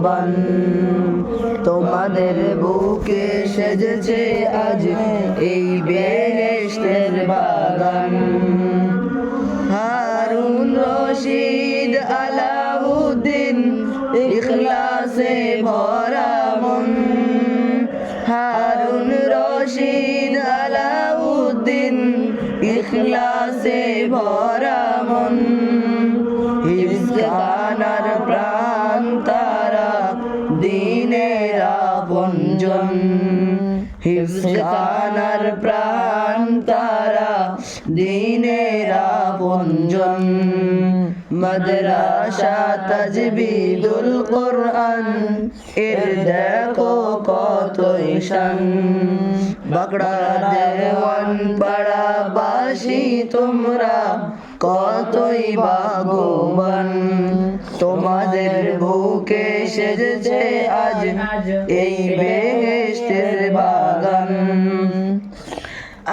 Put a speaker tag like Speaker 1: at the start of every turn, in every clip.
Speaker 1: ভাগ্যবান তোমাদের বুকে সেজেছে আজ এই বেহেশতের বাগান। হারুন রশিদ আলাউদ্দিন ইখলাসে ভরা মন, হারুন রশিদ আলাউদ্দিন ইখলাসে ভরা মন। হিফখানার প্রাণ তারা দ্বীনের আপনজন, হিফখানার প্রাণ তারা দ্বীনের আপনজন। মাদ্রাসা তাজবিদুল কোরআন এর দেখো কতই শান। বাঁকড়া দেওয়ান পাড়া বাসী তোমরা কতই ভাগ্যবান তোমাদের বুকে সেজেছে আজ এই বেহেশতের বাগান।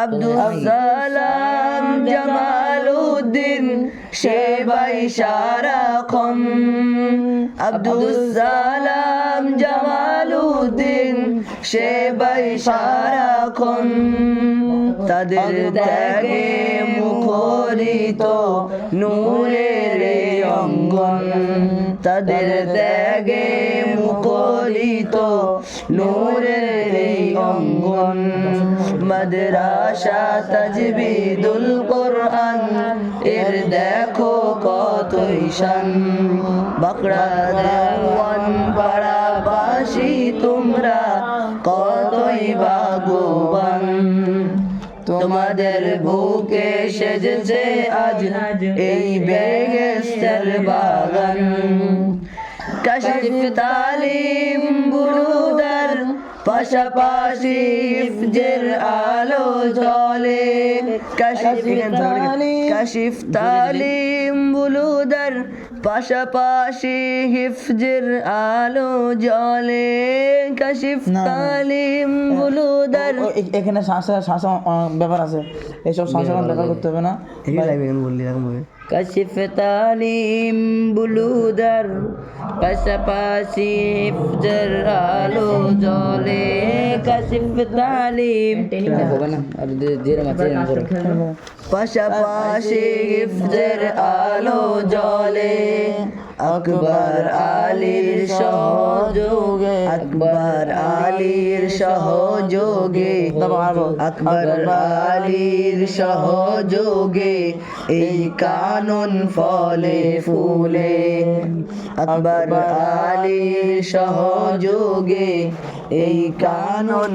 Speaker 1: আব্দুল সালাম জামালউদ্দিন সেবাই সারাক্ষণ, আব্দুল সালাম জামালউদ্দিন সেবাই সারাক্ষণ। তাদের ত্যাগে মুখরিত নূরের অঙ্গন, তাদের ত্যাগে মুখরিত নূরের অঙ্গন। মাদ্রাসা তাজবিদুল কোরআন এর দেখো কতই শান। বাঁকড়া দেওয়ান পাড়া বাসী তোমরা কতই ভাগ্যবান তোমাদের বুকে সেজেছে আজ এই বেহেশতের বাগান। কাশিফ তালিম বুলুদার পাশাপাশি হিফজের আলো জ্বলে, কাশিফ তালিম বুলুদার পাশাপাশি হিফজের আলো জ্বলে। কাশিফ তালিম বুলুদার,
Speaker 2: এখানে শ্বাসা ব্যাপার আছে, এইসব শ্বাসা ব্যাপার করতে হবে না।
Speaker 1: কাশিফ তালিম বুলুদার পাশাপাশি হিফজের আলো জ্বলে। কাশিফ তালিম পাশাপাশি হিফজের আলো জ্বলে। আকবর আলীর সহযোগে, আকবর আলীর সহযোগে, আকবর আলীর সহযোগে এই কানুন ফলে ফুলে। আকবর আলীর সহযোগে এই কানুন